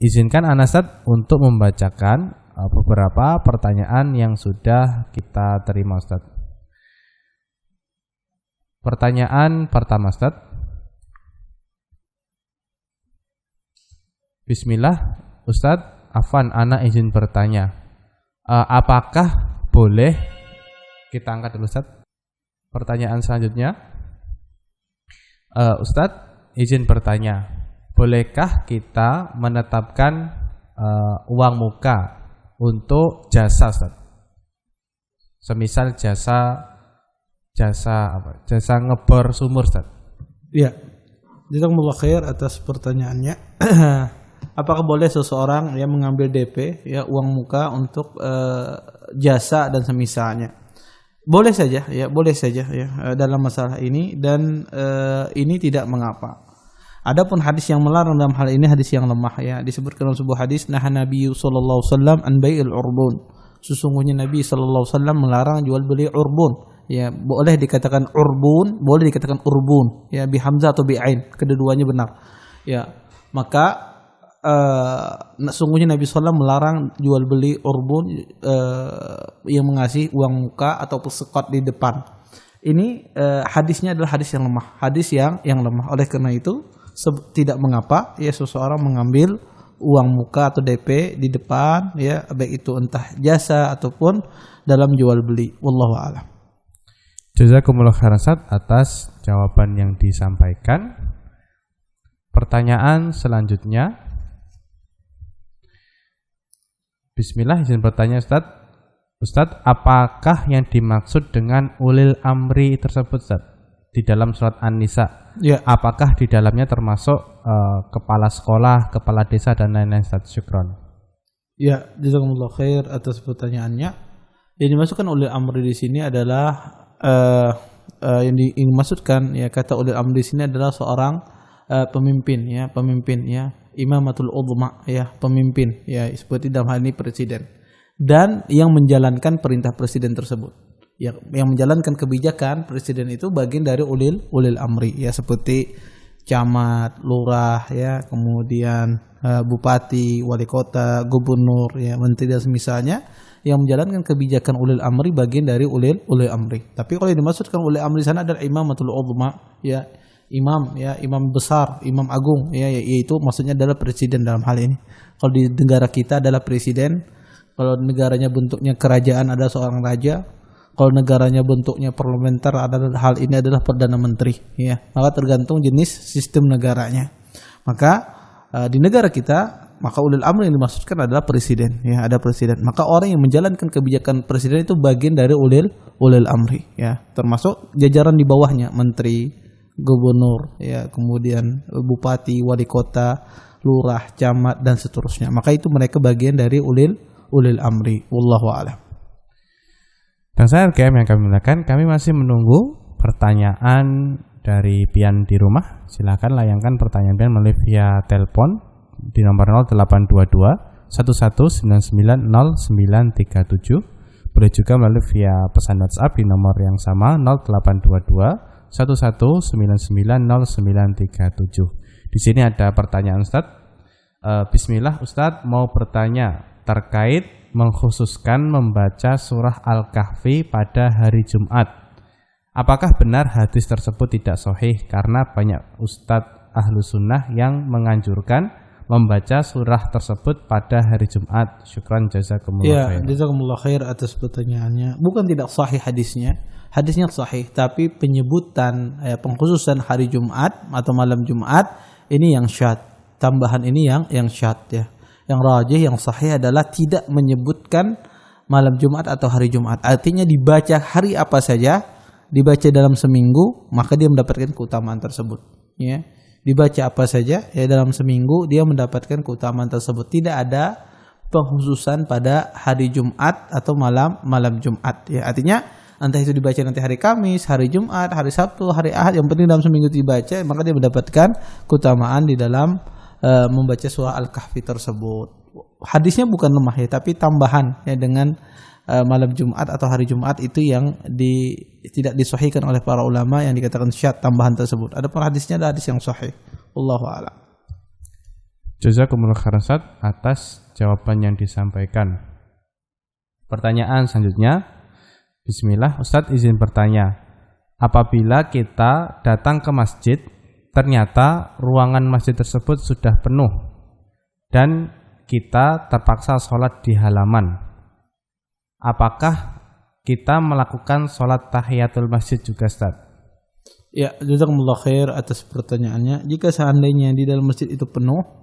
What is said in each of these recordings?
izinkan Ana Ustaz untuk membacakan beberapa pertanyaan yang sudah kita terima Ustaz. Pertanyaan pertama Ustaz. Bismillah, Ustaz, afwan, Ana izin bertanya. Apakah boleh, kita angkat dulu Ustaz. Pertanyaan selanjutnya. Ustaz, izin bertanya. Bolehkah kita menetapkan uang muka untuk jasa Ustaz? Semisal jasa ngebor sumur Ustaz. Ya. Jazakumullah khair atas pertanyaannya. Apakah boleh seseorang mengambil DP uang muka untuk jasa dan semisalnya? Boleh saja dalam masalah ini, dan ini tidak mengapa. Adapun hadis yang melarang dalam hal ini hadis yang lemah disebutkan dalam sebuah hadis, nah Nabi sallallahu alaihi wasallam an bai'il urbun. Sesungguhnya Nabi sallallahu alaihi wasallam melarang jual beli urbun. Boleh dikatakan urbun, boleh dikatakan urbun, bi hamzah atau bi ain, kedua-duanya benar. Maka sungguhnya Nabi SAW melarang jual beli urbun yang mengasih uang muka atau sekot di depan. Ini hadisnya adalah hadis yang lemah, lemah. Oleh karena itu tidak mengapa seseorang mengambil uang muka atau DP di depan, baik itu entah jasa ataupun dalam jual beli. Wallahu a'lam. Jazakumullah khairan Ustaz atas jawaban yang disampaikan. Pertanyaan selanjutnya. Bismillah, izin bertanya Ustaz. Ustaz, apakah yang dimaksud dengan ulil amri tersebut Ustaz di dalam surat An-Nisa? Apakah di dalamnya termasuk kepala sekolah, kepala desa dan lain-lain Ustaz? Syukron. Jazakumullah khair atas pertanyaannya. Yang dimaksudkan ulil amri di sini adalah yang dimaksudkan kata ulil amri di sini adalah seorang pemimpin, imamatul udhma, pemimpin, seperti dalam hal ini presiden, dan yang menjalankan perintah presiden tersebut, yang menjalankan kebijakan presiden itu bagian dari ulil amri, seperti camat, lurah, kemudian bupati, wali kota, gubernur, menteri dan semisalnya, yang menjalankan kebijakan ulil amri bagian dari ulil amri. Tapi kalau yang dimaksudkan ulil amri sana adalah imamatul udhma, imam besar, imam agung, yaitu maksudnya adalah presiden dalam hal ini. Kalau di negara kita adalah presiden, kalau negaranya bentuknya kerajaan ada seorang raja, kalau negaranya bentuknya parlementer adalah hal ini adalah perdana menteri, Maka tergantung jenis sistem negaranya. Maka di negara kita, maka ulil amri yang dimaksudkan adalah presiden, ada presiden. Maka orang yang menjalankan kebijakan presiden itu bagian dari ulil amri, termasuk jajaran di bawahnya, menteri, gubernur, kemudian bupati, wali kota, lurah, camat dan seterusnya. Maka itu mereka bagian dari ulil amri. Wallahu a'lam. Dan saya RKM yang kami muliakan, kami masih menunggu pertanyaan dari pian di rumah. Silakan layangkan pertanyaan pian melalui via telepon di nomor 0822 11990937. Boleh juga melalui via pesan WhatsApp di nomor yang sama 0822 11990937. Di sini ada pertanyaan Ustaz. Bismillah Ustaz, mau bertanya terkait mengkhususkan membaca surah Al-Kahfi pada hari Jumat. Apakah benar hadis tersebut tidak sahih karena banyak Ustadz Ahlu Sunnah yang menganjurkan membaca surah tersebut pada hari Jumat? Syukran, jazakumullah khair. Jazakumullah khair atas pertanyaannya. Bukan tidak sahih hadisnya sahih, tapi penyebutan pengkhususan hari Jumat atau malam Jumat ini yang syadz. Tambahan ini yang syadz, Yang rajih, yang sahih adalah tidak menyebutkan malam Jumat atau hari Jumat. Artinya dibaca hari apa saja, dibaca dalam seminggu, maka dia mendapatkan keutamaan tersebut, Dibaca apa saja dalam seminggu dia mendapatkan keutamaan tersebut. Tidak ada pengkhususan pada hari Jumat atau malam Jumat, Artinya entah itu dibaca nanti hari Kamis, hari Jumat, hari Sabtu, hari Ahad, yang penting dalam seminggu dibaca, maka dia mendapatkan keutamaan di dalam membaca surah Al-Kahfi tersebut. Hadisnya bukan lemah, tapi tambahan dengan malam Jumat atau hari Jumat itu yang tidak disahihkan oleh para ulama, yang dikatakan syadz tambahan tersebut. Adapun hadisnya adalah hadis yang sahih. Wallahu a'lam. Jazakumullah khairan Ustaz atas jawaban yang disampaikan. Pertanyaan selanjutnya, bismillah, Ustaz izin bertanya. Apabila kita datang ke masjid, ternyata ruangan masjid tersebut sudah penuh dan kita terpaksa sholat di halaman. Apakah kita melakukan sholat tahiyatul masjid juga, Ustaz? Ya, jazakumullah khair atas pertanyaannya. Jika seandainya di dalam masjid itu penuh,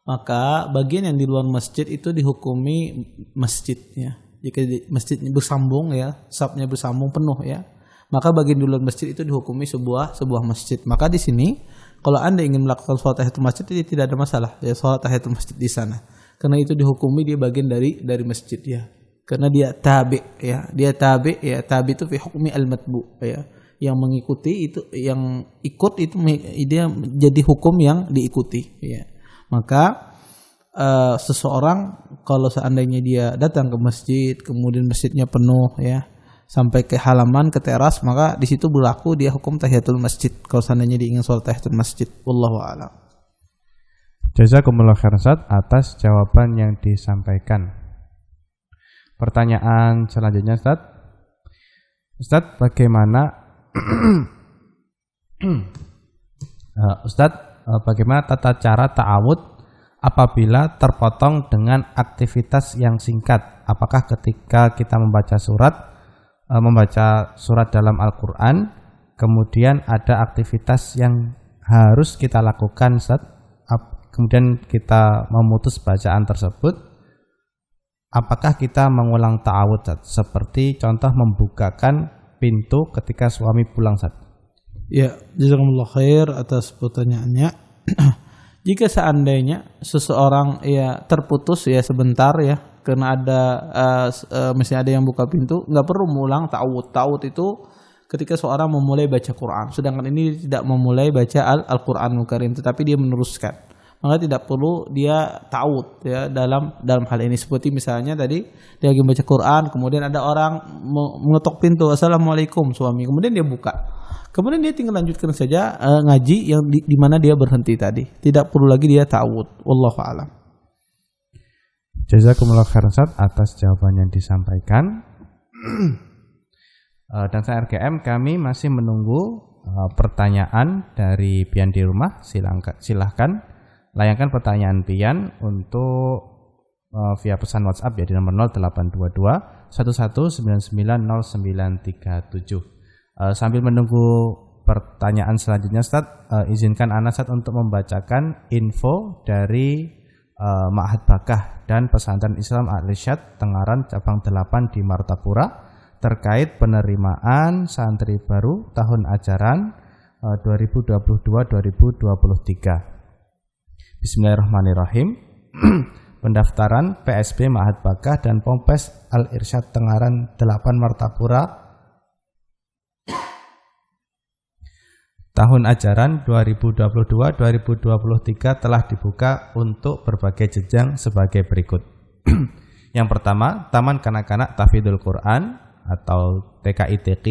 maka bagian yang di luar masjid itu dihukumi masjid ya. Jika masjidnya bersambung ya, safnya bersambung penuh ya, maka bagian di luar masjid itu dihukumi sebuah masjid. Maka di sini kalau Anda ingin melakukan sholat tahiyatul masjid itu tidak ada masalah ya, sholat tahiyatul masjid di sana. Karena itu dihukumi dia bagian dari masjid ya. Karena dia tabi ya. Dia tabi ya, tabi itu fi hukmi al-matbu ya. Yang mengikuti itu, yang ikut itu dia jadi hukum yang diikuti ya. Maka seseorang kalau seandainya dia datang ke masjid, kemudian masjidnya penuh ya, sampai ke halaman, ke teras, maka di situ berlaku dia hukum tahiyatul masjid. Kalau seandainya dia ingin sholat tahiyatul masjid, wallahu a'lam. Jazakumullah khairan Ustaz atas jawaban yang disampaikan. Pertanyaan selanjutnya, Ustaz. Ustaz, bagaimana bagaimana tata cara ta'awud apabila terpotong dengan aktivitas yang singkat? Apakah ketika kita membaca surat dalam Al-Quran, kemudian ada aktivitas yang harus kita lakukan, Ustaz, kemudian kita memutus bacaan tersebut, apakah kita mengulang ta'awud, Ustaz? Seperti contoh membukakan pintu ketika suami pulang, Ustaz. Ya, jazakumullah khair atas pertanyaannya. Jika seandainya seseorang ya terputus ya sebentar ya, karena ada misalnya ada yang buka pintu, nggak perlu mengulang ta'awud. Ta'awud itu ketika seorang memulai baca Quran, sedangkan ini tidak memulai baca Al-Quranul Karim, tetapi dia meneruskan. Maka tidak perlu dia ta'awud ya dalam hal ini. Seperti misalnya tadi dia lagi baca Quran, kemudian ada orang mengetok pintu, assalamualaikum suami, kemudian dia buka, kemudian dia tinggal lanjutkan saja ngaji yang di mana dia berhenti tadi. Tidak perlu lagi dia ta'awud. Wallahu a'lam. Jazakumullah khairan Ustaz atas jawaban yang disampaikan. Dan saya RGM, kami masih menunggu pertanyaan dari Pian di rumah. Silahkan layangkan pertanyaan Pian untuk via pesan WhatsApp ya di nomor 0822 11990937. Sambil menunggu pertanyaan selanjutnya, Ustaz, izinkan Ana, Ustaz, untuk membacakan info dari Ma'had Bakah dan Pesantren Islam Al-Irsyad Tengaran Cabang 8 di Martapura terkait penerimaan santri baru tahun ajaran 2022-2023. Bismillahirrahmanirrahim. Pendaftaran PSB Ma'had Bakah dan Pompes Al-Irsyad Tengaran 8 Martapura tahun ajaran 2022-2023 telah dibuka untuk berbagai jenjang sebagai berikut. Yang pertama, Taman Kanak-kanak Tahfidzul Quran atau TKITQ,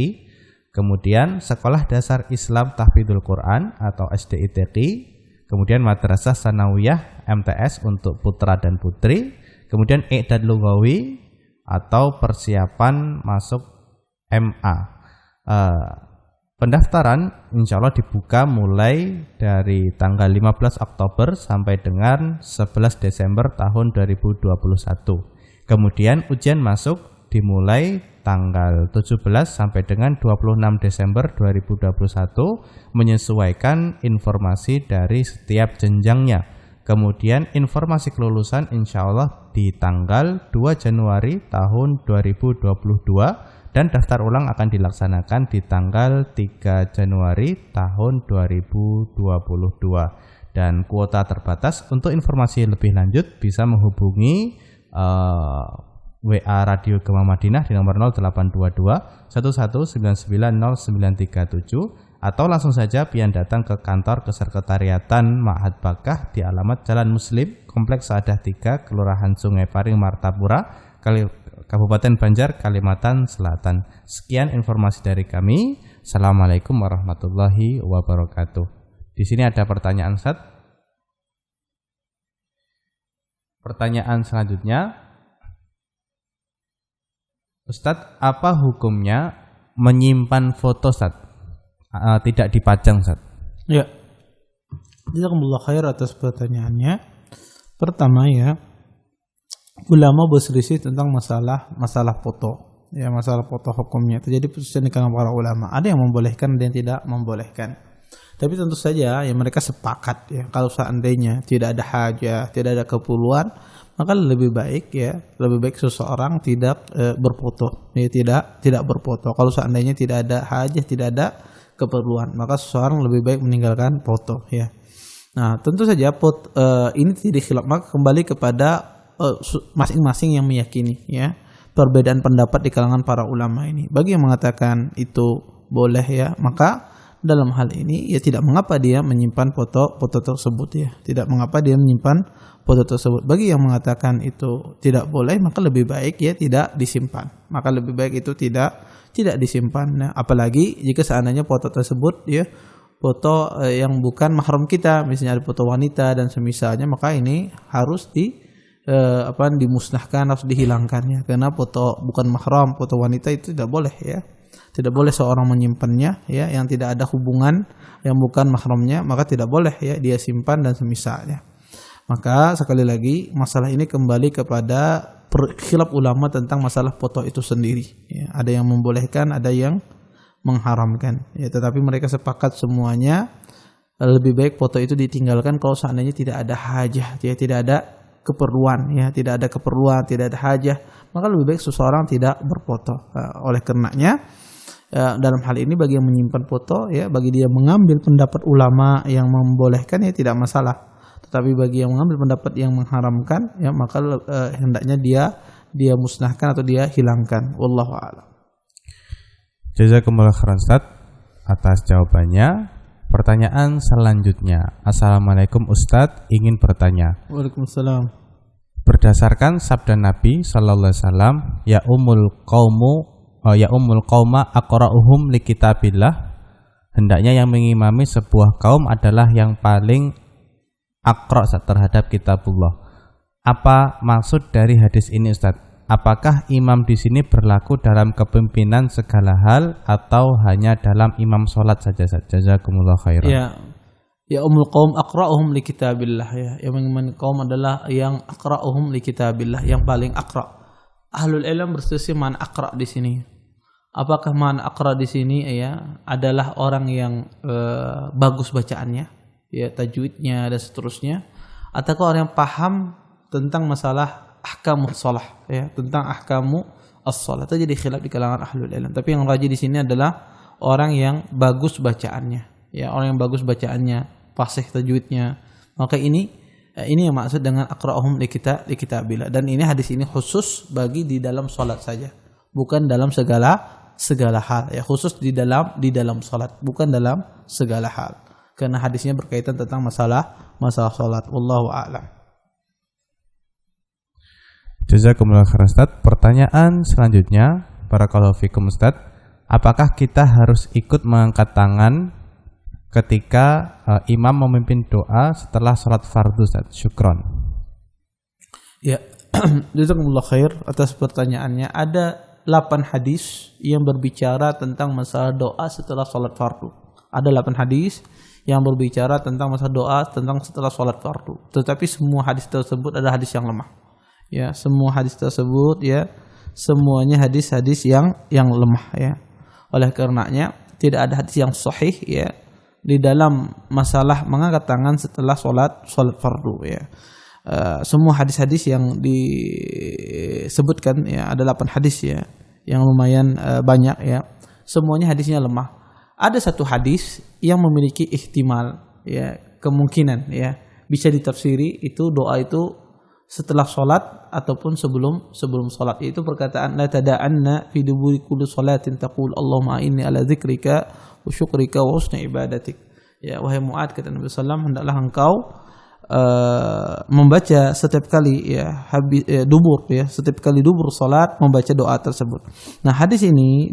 kemudian Sekolah Dasar Islam Tahfidzul Quran atau SDITQ, kemudian Madrasah Sanawiyah MTS untuk putra dan putri, kemudian I'dad Lughawi atau persiapan masuk MA. Pendaftaran insya Allah dibuka mulai dari tanggal 15 Oktober sampai dengan 11 Desember tahun 2021. Kemudian ujian masuk dimulai tanggal 17 sampai dengan 26 Desember 2021 menyesuaikan informasi dari setiap jenjangnya. Kemudian informasi kelulusan insya Allah di tanggal 2 Januari tahun 2022 dan daftar ulang akan dilaksanakan di tanggal 3 Januari tahun 2022 dan kuota terbatas. Untuk informasi lebih lanjut bisa menghubungi WA Radio Gema Madinah di nomor 0822 11990937 atau langsung saja pian datang ke kantor kesekretariatan Ma'had Bakah di alamat Jalan Muslim, Kompleks Saadah 3, Kelurahan Sungai Paring, Martapura, Kabupaten Banjar, Kalimantan Selatan. Sekian informasi dari kami. Assalamualaikum warahmatullahi wabarakatuh. Di sini ada pertanyaan, Ustaz. Pertanyaan selanjutnya, Ustadz, apa hukumnya menyimpan foto, Ustadz? Tidak dipajang, Ustadz. Ya. Jazakumullah khair atas pertanyaannya. Pertama ya, ulama berselisih tentang masalah foto. Ya, masalah foto hukumnya. Terjadi perselisihan di kalangan para ulama. Ada yang membolehkan, ada yang tidak membolehkan. Tapi tentu saja ya mereka sepakat ya, kalau seandainya tidak ada hajah, tidak ada keperluan, maka lebih baik seseorang tidak berfoto, ya tidak berfoto. Kalau seandainya tidak ada hajah, tidak ada keperluan, maka seseorang lebih baik meninggalkan foto ya. Nah, tentu saja ini tidak khilaf, maka kembali kepada masing-masing yang meyakini ya. Perbedaan pendapat di kalangan para ulama ini. Bagi yang mengatakan itu boleh ya, maka dalam hal ini ya tidak mengapa dia menyimpan foto tersebut ya. Tidak mengapa dia menyimpan foto tersebut. Bagi yang mengatakan itu tidak boleh, maka lebih baik ya tidak disimpan. Maka lebih baik itu tidak disimpan. Nah, apalagi jika seandainya foto tersebut ya foto yang bukan mahram kita, misalnya ada foto wanita dan semisalnya, maka ini harus dimusnahkan, harus dihilangkan ya. Karena foto bukan mahram, foto wanita itu tidak boleh ya. Tidak boleh seorang menyimpannya ya, yang tidak ada hubungan, yang bukan mahramnya, maka tidak boleh ya dia simpan dan semisalnya. Maka sekali lagi masalah ini kembali kepada khilaf ulama tentang masalah foto itu sendiri ya. Ada yang membolehkan, ada yang mengharamkan ya, tetapi mereka sepakat semuanya lebih baik foto itu ditinggalkan kalau seandainya tidak ada hajah ya, tidak ada keperluan ya, tidak ada hajah, maka lebih baik seseorang tidak berfoto. Oleh karenanya dalam hal ini bagi yang menyimpan foto ya, bagi dia mengambil pendapat ulama yang membolehkan ya tidak masalah. Tetapi bagi yang mengambil pendapat yang mengharamkan ya, maka hendaknya dia musnahkan atau dia hilangkan. Wallahu a'lam. Jazakumullah khairan Ustaz atas jawabannya. Pertanyaan selanjutnya. Assalamualaikum Ustaz, ingin bertanya. Waalaikumsalam. Berdasarkan sabda Nabi sallallahu alaihi wasallam, ya ummul qauma aqra'uhum likitabillah, hendaknya yang mengimami sebuah kaum adalah yang paling aqra' terhadap kitabullah. Apa maksud dari hadis ini Ustaz? Apakah imam di sini berlaku dalam kepemimpinan segala hal atau hanya dalam imam sholat saja? Jazakumullah khairan. Ya ummul qaum aqra'uhum likitabillah ya. Yang mengimami kaum adalah yang aqra'uhum likitabillah, yang paling aqra'. Ahlul ilm berselisih mana aqra' di sini. Apakah mana aqra' di sini ya adalah orang yang bagus bacaannya, ya tajwidnya dan seterusnya, ataukah orang yang paham tentang masalah ahkamu shalah ya, tentang ahkamu as-shalah. Itu jadi khilaf di kalangan ahlul ilm. Tapi yang rajih di sini adalah orang yang bagus bacaannya, ya orang yang bagus bacaannya, fasih tajwidnya. Maka ini yang maksud dengan aqra'uhum likitabillah. Dan ini hadis ini khusus bagi di dalam salat saja, bukan dalam segala hal ya, khusus di dalam salat, bukan dalam segala hal. Karena hadisnya berkaitan tentang masalah salat. Wallahu a'lam. Jazakumullah khairan Ustaz. Pertanyaan selanjutnya, barakallahu fikum Ustaz. Apakah kita harus ikut mengangkat tangan ketika imam memimpin doa setelah salat fardu Ustaz? Syukron. Ya, jazakumullah khair atas pertanyaannya. Ada 8 hadis yang berbicara tentang masalah doa setelah salat fardu. Ada 8 hadis yang berbicara tentang masalah doa tentang setelah salat fardu. Tetapi semua hadis tersebut adalah hadis yang lemah. Ya, semua hadis tersebut ya semuanya hadis-hadis yang lemah ya. Oleh karenanya tidak ada hadis yang sahih ya di dalam masalah mengangkat tangan setelah salat fardu ya. Semua hadis-hadis yang disebutkan ya ada 8 hadis ya yang lumayan banyak ya. Semuanya hadisnya lemah. Ada satu hadis yang memiliki ihtimal ya, kemungkinan ya bisa ditafsiri itu doa itu setelah salat ataupun sebelum salat. Itu perkataan la tada'anna fi duburi kulli salatin taqul Allahumma inni ala dzikrika wa syukrika wa husni ibadatik. Ya wahai Mu'ad, kata Nabi sallallahu alaihi wasallam, hendaklah engkau membaca setiap kali ya setiap kali dubur salat membaca doa tersebut. Nah, hadis ini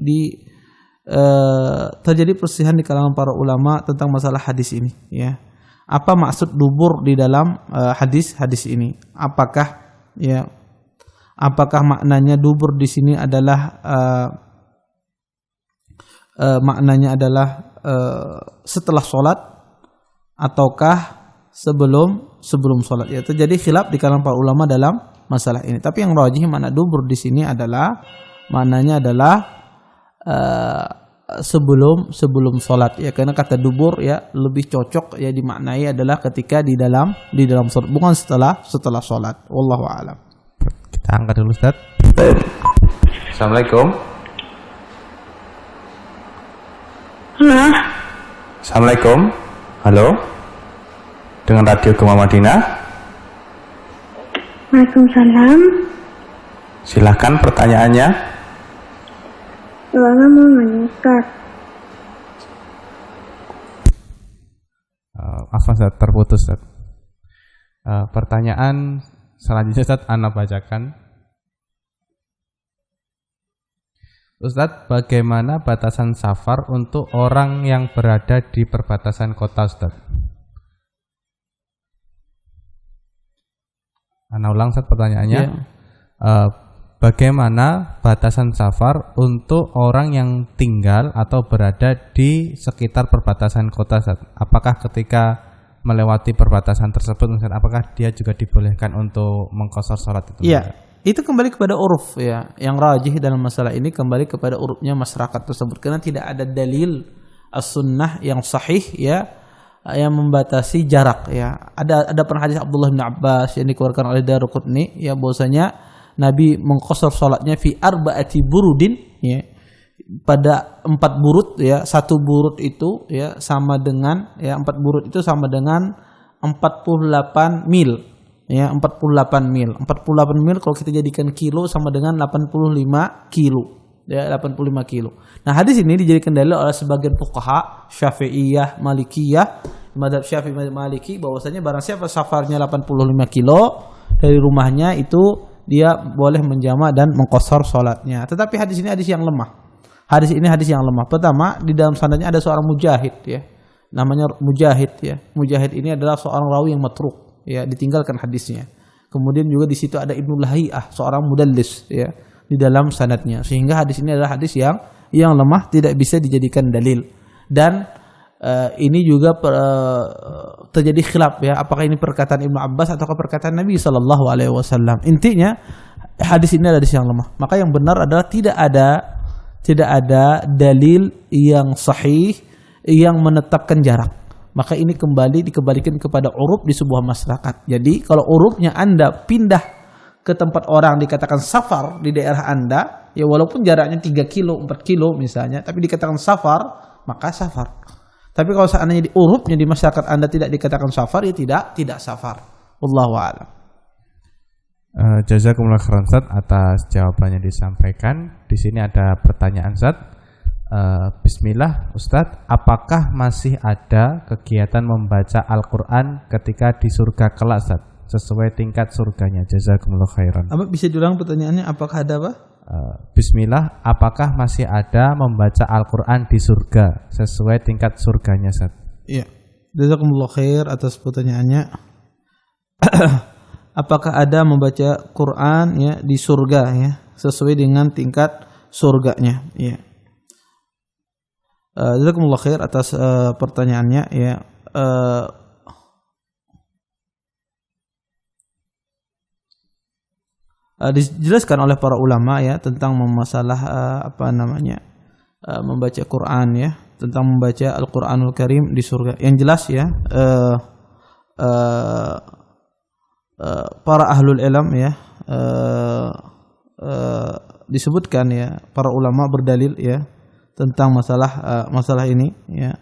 terjadi perselisihan di kalangan para ulama tentang masalah hadis ini ya. apa maksud dubur di dalam hadis ini? Apakah maknanya dubur di sini adalah setelah sholat ataukah sebelum sholat? Ya, terjadi khilaf di kalangan para ulama dalam masalah ini. Tapi yang rajih makna dubur di sini adalah maknanya adalah sebelum sholat, ya, karena kata dubur ya lebih cocok ya dimaknai adalah ketika di dalam sholat, bukan setelah sholat. Wallahu a'lam. Kita angkat dulu, Ustaz. Assalamualaikum. Halo. Assalamualaikum. Halo. Dengan Radio Gema Madinah. Waalaikumsalam. Silahkan pertanyaannya. Bapak mau nanya, Ustaz. Apa Ustaz, terputus Ustaz. Pertanyaan selanjutnya Ustaz, Ana bacakan. Ustaz, bagaimana batasan safar untuk orang yang berada di perbatasan kota, Ustaz? Ana ulang Ustaz pertanyaannya. Bagaimana batasan safar untuk orang yang tinggal atau berada di sekitar perbatasan kota, Ustaz? Apakah ketika melewati perbatasan tersebut, Ustaz, apakah dia juga dibolehkan untuk mengqashar salat itu? Iya, itu kembali kepada uruf ya. Yang rajih dalam masalah ini kembali kepada urufnya masyarakat tersebut, karena tidak ada dalil as-sunnah yang sahih ya yang membatasi jarak ya. Ada pernah hadis Abdullah bin Abbas yang dikeluarkan oleh Daruqutni ya, bahwasanya Nabi mengqashar salatnya fi arba'ati burudin ya, pada 4 burud ya. 1 burud itu ya sama dengan ya 4 burud itu sama dengan 48 mil ya, 48 mil. 48 mil kalau kita jadikan kilo sama dengan 85 kilo ya, 85 kilo. Nah, hadis ini dijadikan dalil oleh sebagian fuqaha Syafi'iyah, Malikiyah, mazhab Syafi'i Maliki, bahwasanya barang siapa safarnya 85 kilo dari rumahnya itu dia boleh menjama dan mengqashar salatnya. Tetapi hadis ini hadis yang lemah. Hadis ini hadis yang lemah. Pertama, di dalam sanadnya ada seorang mujahid ya. Namanya Mujahid ya. Mujahid ini adalah seorang rawi yang matruk ya, ditinggalkan hadisnya. Kemudian juga di situ ada Ibnu Lahiyah, seorang mudallis ya, di dalam sanadnya. Sehingga hadis ini adalah hadis yang lemah, tidak bisa dijadikan dalil. Dan ini juga terjadi khilaf ya, apakah ini perkataan Ibnu Abbas atau perkataan Nabi sallallahu alaihi wasallam. Intinya hadis ini adalah hadis yang lemah. Maka yang benar adalah tidak ada dalil yang sahih yang menetapkan jarak. Maka ini dikembalikan kepada uruf di sebuah masyarakat. Jadi kalau urufnya Anda pindah ke tempat orang dikatakan safar di daerah Anda, ya walaupun jaraknya 3 kilo, 4 kilo misalnya, tapi dikatakan safar, maka safar. Tapi kalau seandainya di urufnya di masyarakat Anda tidak dikatakan safar, ya tidak safar. Wallahu a'lam. Jazakumullah khairan Ustaz atas jawabannya disampaikan. Di sini ada pertanyaan Ustaz. Bismillah Ustaz, apakah masih ada kegiatan membaca Al-Qur'an ketika di surga kelak, Ustaz? Sesuai tingkat surganya. Jazakumullah khairan. Apa bisa diulang pertanyaannya? Apakah ada apa? Bismillah, apakah masih ada membaca Al-Quran di surga sesuai tingkat surganya, Ustaz? Iya. Jazakumullah khair atas pertanyaannya. Apakah ada membaca Quran ya di surga ya sesuai dengan tingkat surganya? Iya. Jazakumullah khair atas pertanyaannya ya. Dijelaskan oleh para ulama ya tentang masalah membaca Quran ya, tentang membaca Al-Qur'anul Karim di surga. Yang jelas ya para ahlul ilm ya disebutkan ya, para ulama berdalil ya tentang masalah ini ya.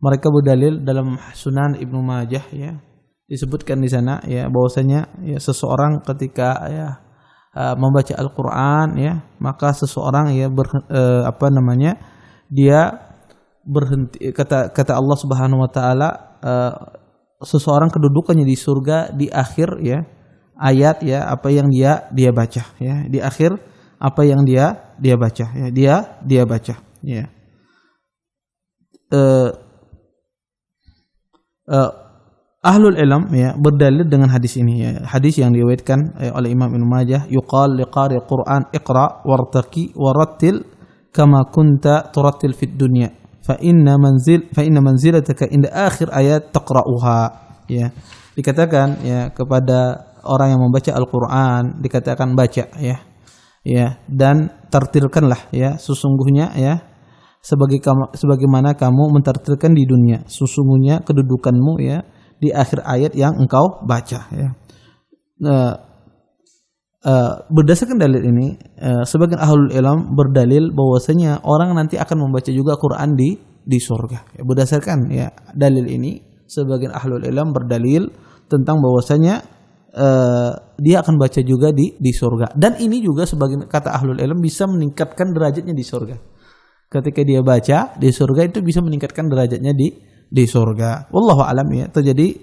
Mereka berdalil dalam Sunan Ibnu Majah ya, disebutkan di sana ya bahwasanya ya seseorang ketika ya membaca Al-Qur'an ya, maka seseorang ya dia berhenti, kata Allah Subhanahu wa taala, seseorang kedudukannya di surga di akhir ya ayat ya apa yang dia baca ya, di akhir apa yang dia baca ya, dia baca ya. Ahlul ilm ya berdalil dengan hadis ini ya. Hadis yang diriwayatkan oleh Imam Ibnu Majah, yuqal liqari Qur'an iqra wartaqi warattil kama kunta turattil fid dunya fa inna manzilataka inda akhir ayat taqra'uha ya. Dikatakan ya kepada orang yang membaca Al-Qur'an, dikatakan baca ya. Ya, dan tartilkanlah ya sesungguhnya ya sebagaimana kamu mentartilkan di dunia, sesungguhnya kedudukanmu ya di akhir ayat yang engkau baca ya. Berdasarkan dalil ini sebagian ahlul ilm berdalil bahwasanya orang nanti akan membaca juga Quran di surga ya. Berdasarkan ya dalil ini sebagian ahlul ilm berdalil tentang bahwasanya dia akan baca juga di surga, dan ini juga sebagian kata ahlul ilm bisa meningkatkan derajatnya di surga. Ketika dia baca di surga itu bisa meningkatkan derajatnya di surga. Wallahu alam ya. Terjadi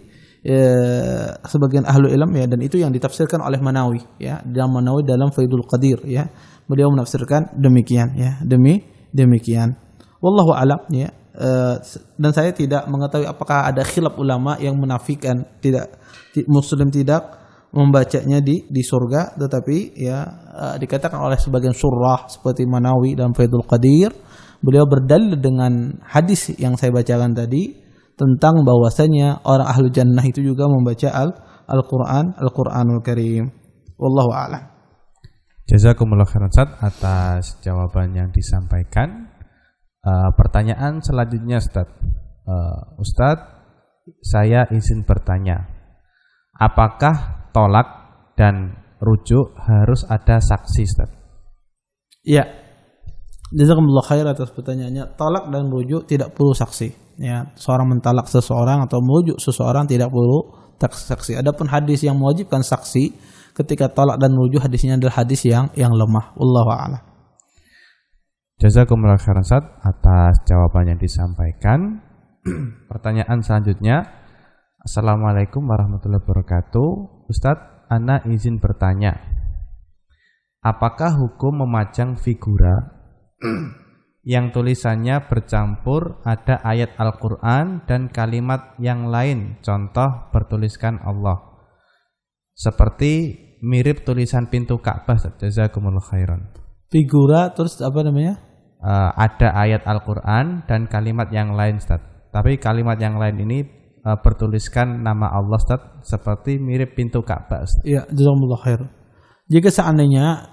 sebagian ahlu ilm ya, dan itu yang ditafsirkan oleh Manawi ya, dalam Faidul Qadir ya. Beliau menafsirkan demikian ya, demikian. Wallahu alam ya. Dan saya tidak mengetahui apakah ada khilaf ulama yang menafikan muslim tidak membacanya di surga, tetapi ya dikatakan oleh sebagian surah seperti Manawi dalam Faidul Qadir, beliau berdalil dengan hadis yang saya bacakan tadi tentang bahwasanya orang ahlu jannah itu juga membaca Al-Qur'anul Karim. Wallahu a'lam. Jazakumullah khairan Ustaz atas jawaban yang disampaikan. Pertanyaan selanjutnya Ustaz, saya izin bertanya, apakah tolak dan rujuk harus ada saksi Ustaz? Ya. Jazakumullah khair atas pertanyaannya. Talak dan rujuk tidak perlu saksi. Ya, seorang mentalak seseorang atau merujuk seseorang tidak perlu saksi. Adapun hadis yang mewajibkan saksi ketika talak dan rujuk, hadisnya adalah hadis yang lemah. Wallahu a'lam. Jazakumullah khairan Ustaz atas jawaban yang disampaikan. Pertanyaan selanjutnya. Assalamualaikum warahmatullahi wabarakatuh. Ustaz, ana izin bertanya. Apakah hukum memajang figura yang tulisannya bercampur ada ayat Al-Quran dan kalimat yang lain, contoh bertuliskan Allah, seperti mirip tulisan pintu Ka'bah? Jazakumullah khairan. Figura terus apa namanya? Ada ayat Al-Quran dan kalimat yang lain Ustaz, tapi kalimat yang lain ini bertuliskan nama Allah Ustaz, seperti mirip pintu Ka'bah Ustaz. Iya, jazakumullah khair. Jika seandainya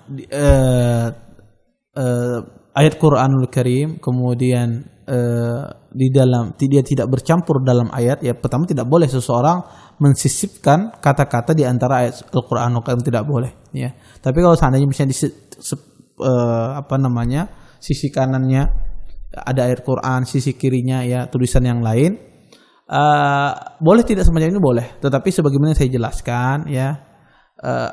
ayat Quranul Karim kemudian di dalam dia tidak bercampur dalam ayat, ya pertama tidak boleh seseorang mensisipkan kata-kata di antara ayat Al-Quranul Karim, tidak boleh ya. Tapi kalau seandainya misalnya sisi kanannya ada ayat Quran, sisi kirinya ya tulisan yang lain, boleh tidak semacam ini boleh. Tetapi sebagaimana saya jelaskan ya,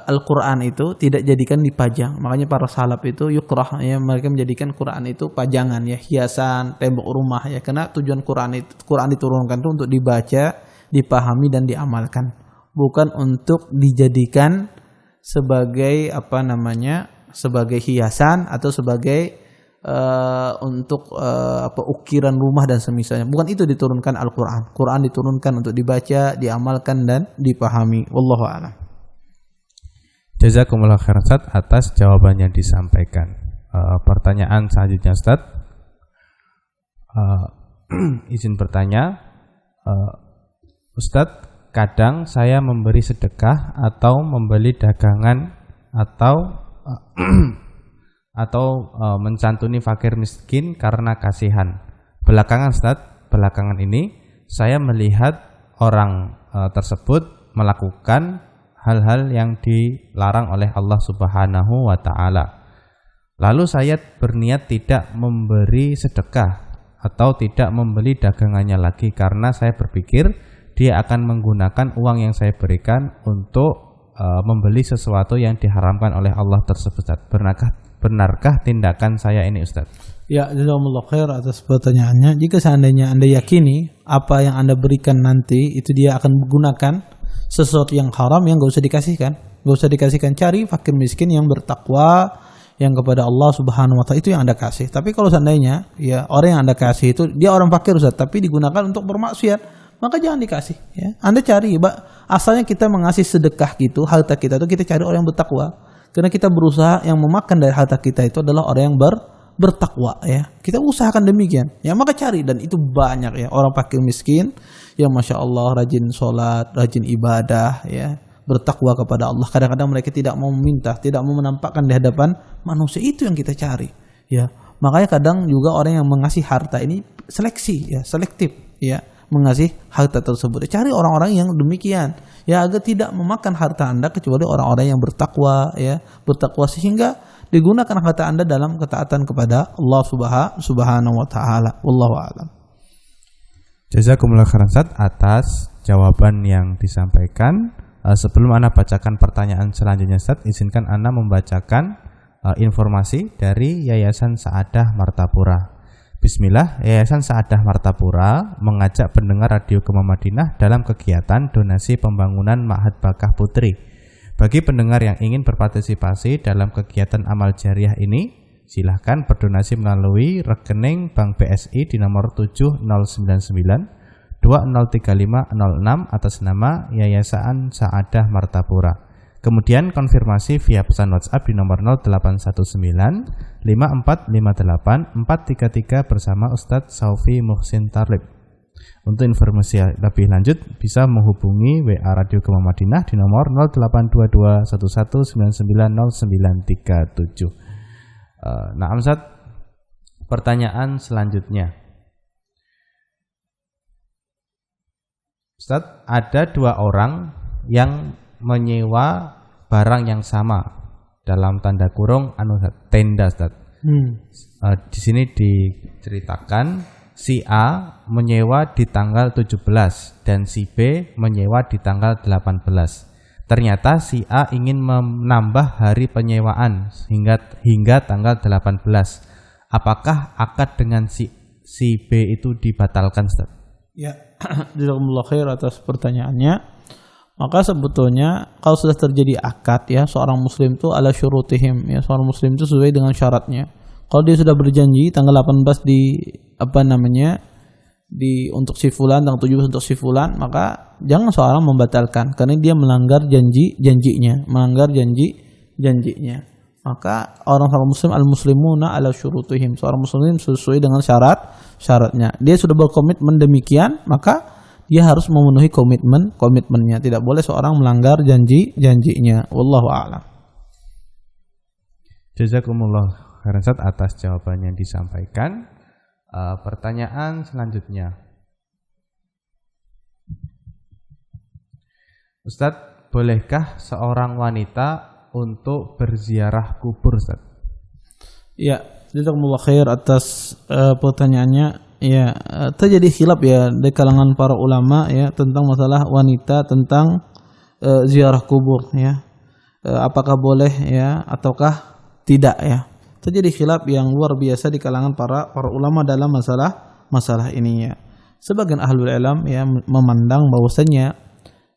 Al-Quran itu tidak jadikan dipajang. Makanya para salaf itu yukrah ya, mereka menjadikan Quran itu pajangan ya, hiasan tembok rumah ya, karena tujuan Quran diturunkan itu untuk dibaca, dipahami dan diamalkan, bukan untuk dijadikan sebagai sebagai hiasan atau sebagai ukiran rumah dan semisalnya. Bukan itu diturunkan Al-Quran. Quran diturunkan untuk dibaca, diamalkan dan dipahami. Wallahu a'lam. Jazakumullah khairan Ustaz atas jawaban yang disampaikan. Pertanyaan selanjutnya Ustaz, izin bertanya, Ustaz, kadang saya memberi sedekah atau membeli dagangan atau mencantuni fakir miskin karena kasihan. Belakangan ini saya melihat orang tersebut melakukan hal-hal yang dilarang oleh Allah Subhanahu wa ta'ala. Lalu saya berniat tidak memberi sedekah atau tidak membeli dagangannya lagi karena saya berpikir dia akan menggunakan uang yang saya berikan untuk membeli sesuatu yang diharamkan oleh Allah tersebut. Benarkah tindakan saya ini Ustaz? Ya, jazakumullah khair atas pertanyaannya. Jika seandainya Anda yakini apa yang Anda berikan nanti itu dia akan menggunakan sesuatu yang haram, yang gak usah dikasihkan. Cari fakir miskin yang bertakwa, yang kepada Allah Subhanahu wa ta'ala, itu yang Anda kasih. Tapi kalau seandainya ya orang yang Anda kasih itu dia orang fakir Ustaz, tapi digunakan untuk bermaksiat, maka jangan dikasih ya. Anda cari, asalnya kita mengasih sedekah gitu, harta kita itu kita cari orang yang bertakwa. Karena kita berusaha yang memakan dari harta kita itu adalah orang yang bertakwa ya. Kita usahakan demikian. Ya maka cari, dan itu banyak ya orang fakir miskin yang Masya Allah rajin sholat, rajin ibadah ya, bertakwa kepada Allah. Kadang-kadang mereka tidak mau meminta, tidak mau menampakkan di hadapan manusia. Itu yang kita cari ya. Makanya kadang juga orang yang mengasih harta ini seleksi ya, selektif ya, mengasih harta tersebut. Cari orang-orang yang demikian ya, agar tidak memakan harta Anda kecuali orang-orang yang bertakwa ya, bertakwa sehingga digunakan harta Anda dalam ketaatan kepada Allah Subhanahu wa taala. Wallahu a'lam. Jazakumullah khairan Ustaz atas jawaban yang disampaikan. Sebelum Ana bacakan pertanyaan selanjutnya Ustaz, izinkan Ana membacakan informasi dari Yayasan Sa'adah Martapura. Bismillah, Yayasan Sa'adah Martapura mengajak pendengar Radio Gema Madinah dalam kegiatan donasi pembangunan Ma'had Bakah Putri. Bagi pendengar yang ingin berpartisipasi dalam kegiatan amal jariah ini, silahkan berdonasi melalui rekening Bank BSI di nomor 7099 203506 atas nama Yayasan Sa'adah Martapura. Kemudian konfirmasi via pesan WhatsApp di nomor 0819 5458 433 bersama Ustadz Saufi Muhsin Tarlib. Untuk informasi lebih lanjut bisa menghubungi WA Radio Gema Madinah di nomor 0822 11990937. Nah, Ustadz, pertanyaan selanjutnya. Ustadz, ada dua orang yang menyewa barang yang sama dalam tanda kurung tenda Ustadz. Di sini diceritakan si A menyewa di tanggal 17 dan si B menyewa di tanggal 18. Ternyata si A ingin menambah hari penyewaan hingga tanggal 18. Apakah akad dengan si B itu dibatalkan, Ustaz? Ya, jazakumullah khair atas pertanyaannya. Maka sebetulnya kalau sudah terjadi akad ya, seorang muslim itu ala syurutihim ya, seorang muslim itu sesuai dengan syaratnya. Kalau dia sudah berjanji tanggal 18 untuk si fulan, tanggal 17 untuk si fulan, maka jangan seorang membatalkan karena dia melanggar janjinya. Maka orang muslim al-muslimuna ala syurutihim, seorang muslim sesuai dengan syaratnya. Dia sudah berkomitmen demikian, maka dia harus memenuhi komitmennya. Tidak boleh seorang melanggar janjinya. Wallahu a'lam. Jazakumullah khairan Ustaz atas jawaban yang disampaikan. Pertanyaan selanjutnya. Ustadz, bolehkah seorang wanita untuk berziarah kubur, Ustadz? Ya, jazakumullah khair atas pertanyaannya. Ya, terjadi khilaf ya di kalangan para ulama ya tentang masalah wanita tentang ziarah kubur ya. Apakah boleh ya ataukah tidak ya? Terjadi khilaf yang luar biasa di kalangan para ulama dalam masalah ini ya. Sebagian ahlul ilm ya memandang bahwasanya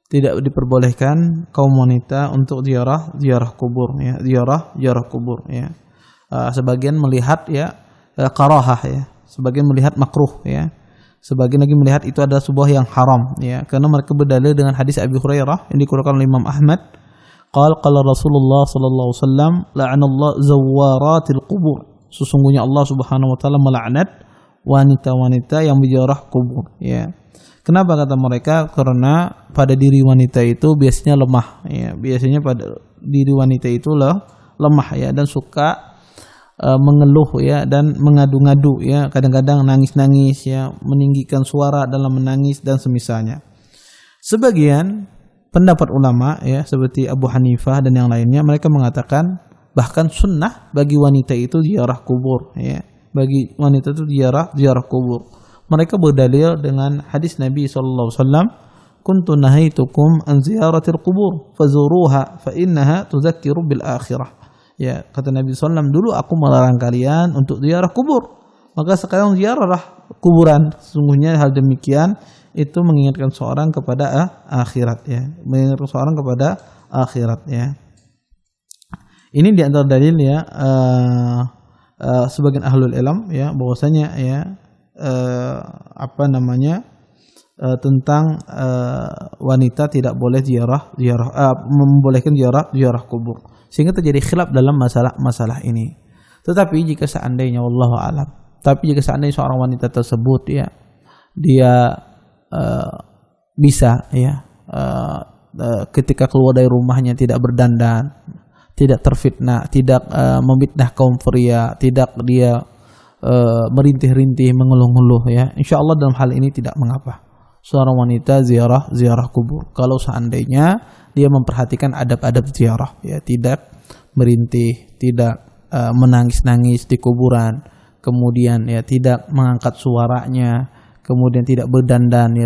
tidak diperbolehkan kaum wanita untuk ziarah kubur ya, ziarah kubur ya. Sebagian melihat ya karahah ya, sebagian melihat makruh ya. Sebagian lagi melihat itu adalah sebuah yang haram ya, karena mereka berdalil dengan hadis Abi Hurairah yang dikeluarkan oleh Imam Ahmad. Qala Rasulullah sallallahu alaihi wasallam, la'anallahu zawaratil qubur. Sesungguhnya Allah Subhanahu wa taala melaknat wanita-wanita yang menziarah kubur ya. Kenapa kata mereka? Karena pada diri wanita itu biasanya lemah ya. Biasanya pada diri wanita itu lemah ya, dan suka mengeluh ya dan mengadu-ngadu ya, kadang-kadang nangis-nangis ya, meninggikan suara dalam menangis dan semisalnya. Sebagian pendapat ulama ya seperti Abu Hanifah dan yang lainnya, mereka mengatakan bahkan sunnah bagi wanita itu ziarah kubur ya. Bagi wanita itu ziarah kubur. Mereka berdalil dengan hadis Nabi sallallahu alaihi wasallam, "Kuntu nahaitukum an ziyaratil qubur fazuruha fa innaha tuzakkiru bil akhirah." Ya, kata Nabi sallallahu alaihi wasallam, dulu aku melarang kalian untuk ziarah kubur, maka sekarang ziarahlah kuburan. Sesungguhnya hal demikian itu mengingatkan seorang kepada akhirat ya, mengingatkan seorang kepada akhirat ya. Ini di antara dalil ya sebagian ahlul ilm ya bahwasanya ya tentang wanita tidak boleh membolehkan ziarah kubur, sehingga terjadi khilaf dalam masalah ini. Tetapi jika seandainya wallahu alam, jika seandainya seorang wanita tersebut ya dia bisa ya ketika keluar dari rumahnya tidak berdandan, tidak terfitnah, tidak memfitnah kaum pria, tidak dia merintih-rintih, mengeluh-ngeluh ya, insya Allah dalam hal ini tidak mengapa seorang wanita ziarah kubur, kalau seandainya dia memperhatikan adab-adab ziarah ya, tidak merintih, tidak menangis-nangis di kuburan, kemudian ya tidak mengangkat suaranya, kemudian tidak berdandan ya,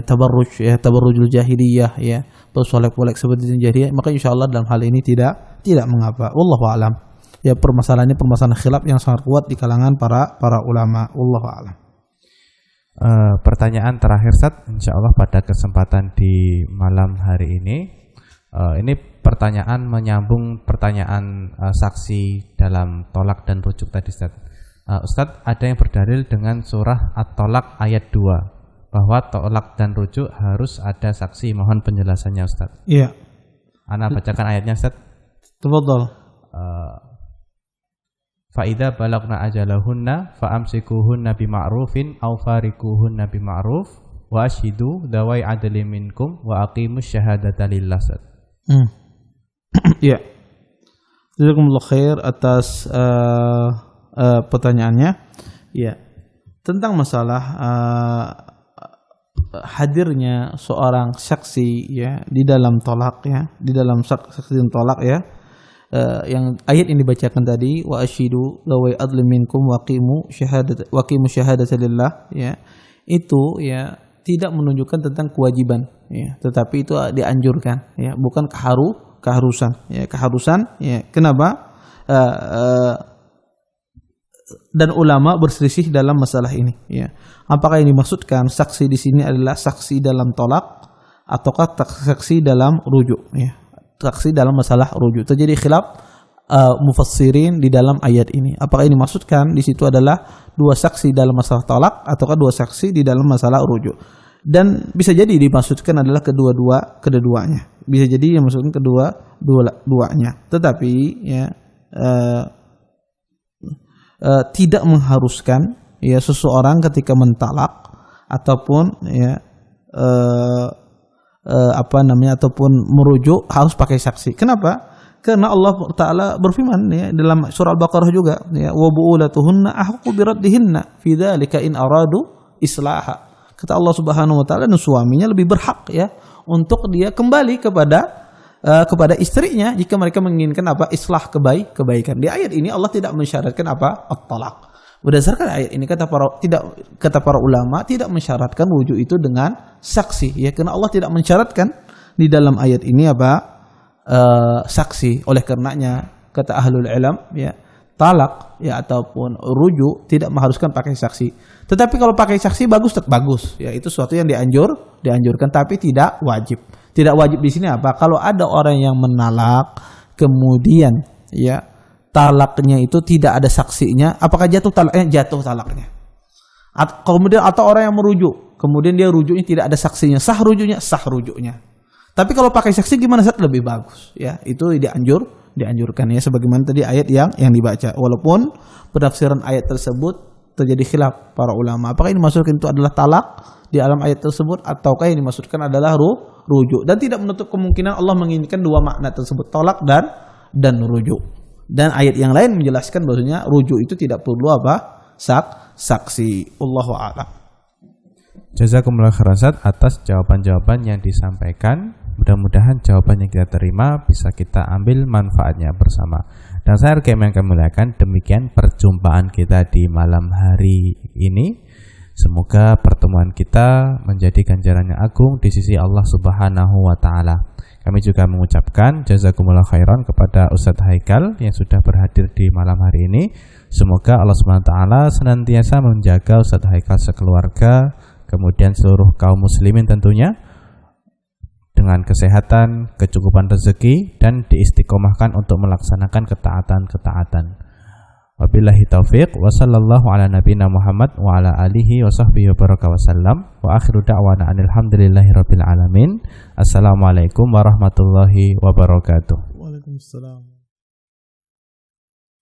tabarrujul jahiliyah ya, bersolek-solek seperti jahiliyah, maka insya Allah dalam hal ini tidak mengapa. Wallahu a'lam. Ya, permasalahan khilaf yang sangat kuat di kalangan para ulama. Wallahu a'lam. Pertanyaan terakhir Ustaz, insyaallah pada kesempatan di malam hari ini. Ini pertanyaan menyambung pertanyaan saksi dalam tolak dan rujuk tadi Ustaz. Ustaz, ada yang berdalil dengan surah At-Tolak ayat 2 bahwa tolak dan rujuk harus ada saksi. Mohon penjelasannya Ustaz. Iya. Ana bacakan ayatnya Ustaz. Tafadhal. Fa'idha balagna ajalahunna fa'amsikuhunna bima'rufin aw farikuhunna bima'ruf wa ashidu dawai adli minkum wa aqimus syahadata lillah. Ya. Jazakumullah khair atas pertanyaannya. Ya. Tentang masalah hadirnya seorang saksi ya di dalam tolak ya, di dalam saksi tolak ya. Yang ayat ini dibacakan tadi, wa ashidu lawai adli minkum waqimu syahadata lillah ya, itu ya tidak menunjukkan tentang kewajiban ya, tetapi itu dianjurkan ya, bukan keharusan ya. Kenapa? Dan ulama berselisih dalam masalah ini ya. Apakah yang dimaksudkan saksi di sini adalah saksi dalam tolak ataukah saksi dalam rujuk ya? Saksi dalam masalah rujuk. Terjadi khilaf mufassirin di dalam ayat ini. Apakah ini dimaksudkan di situ adalah dua saksi dalam masalah talak ataukah dua saksi di dalam masalah rujuk? Dan bisa jadi dimaksudkan adalah keduanya. Bisa jadi yang maksudkan keduanya. Tetapi ya tidak mengharuskan ya seseorang ketika mentalak ataupun ya ataupun merujuk harus pakai saksi. Kenapa? Karena Allah Ta'ala berfirman ya, dalam surah Al-Baqarah juga ya, wa bu'ulatuhunna ahqqu biraddihinna fi dzalika in aradu islaha. Kata Allah Subhanahu wa taala, dan suaminya lebih berhak ya untuk dia kembali kepada istrinya jika mereka menginginkan islah kebaikan. Di ayat ini Allah tidak mensyaratkan at-talaq. Berdasarkan ayat ini kata para ulama tidak mensyaratkan wujud itu dengan saksi ya, karena Allah tidak mensyaratkan di dalam ayat ini saksi. Oleh karenanya kata ahlul ilm ya, talak ya ataupun rujuk tidak mengharuskan pakai saksi. Tetapi kalau pakai saksi bagus ya, itu sesuatu yang dianjurkan tapi tidak wajib. Tidak wajib di sini kalau ada orang yang menalak kemudian ya talaknya itu tidak ada saksinya, apakah jatuh talaknya? Kemudian atau orang yang merujuk, kemudian dia rujuknya tidak ada saksinya, sah rujuknya. Tapi kalau pakai saksi gimana? Lebih bagus ya. Itu dianjurkan ya, sebagaimana tadi ayat yang dibaca. Walaupun penafsiran ayat tersebut terjadi khilaf para ulama. Apakah ini dimaksudkan itu adalah talak di dalam ayat tersebut ataukah yang dimaksudkan adalah rujuk? Dan tidak menutup kemungkinan Allah menginginkan dua makna tersebut, talak dan rujuk. Dan ayat yang lain menjelaskan bahwasanya rujuk itu tidak perlu saksi. Wallahu a'lam. Jazakumullah khairan atas jawaban-jawaban yang disampaikan. Mudah-mudahan jawaban yang kita terima bisa kita ambil manfaatnya bersama. Dan saya yang kami muliakan, demikian perjumpaan kita di malam hari ini. Semoga pertemuan kita menjadi ganjaran yang agung di sisi Allah Subhanahu wa taala. Kami juga mengucapkan jazakumullah khairan kepada Ustadz Haikal yang sudah berhadir di malam hari ini. Semoga Allah Subhanahu wa taala senantiasa menjaga Ustadz Haikal sekeluarga, kemudian seluruh kaum muslimin tentunya dengan kesehatan, kecukupan rezeki, dan diistiqomahkan untuk melaksanakan ketaatan-ketaatan. Wabillahi taufiq wa sallallahu ala nabiyina Muhammad wa ala alihi wa sahbihi wa baraka wa sallam wa akhiru da'wana alhamdulillahi rabbil alamin. Assalamualaikum warahmatullahi wabarakatuh. Waalaikumsalam.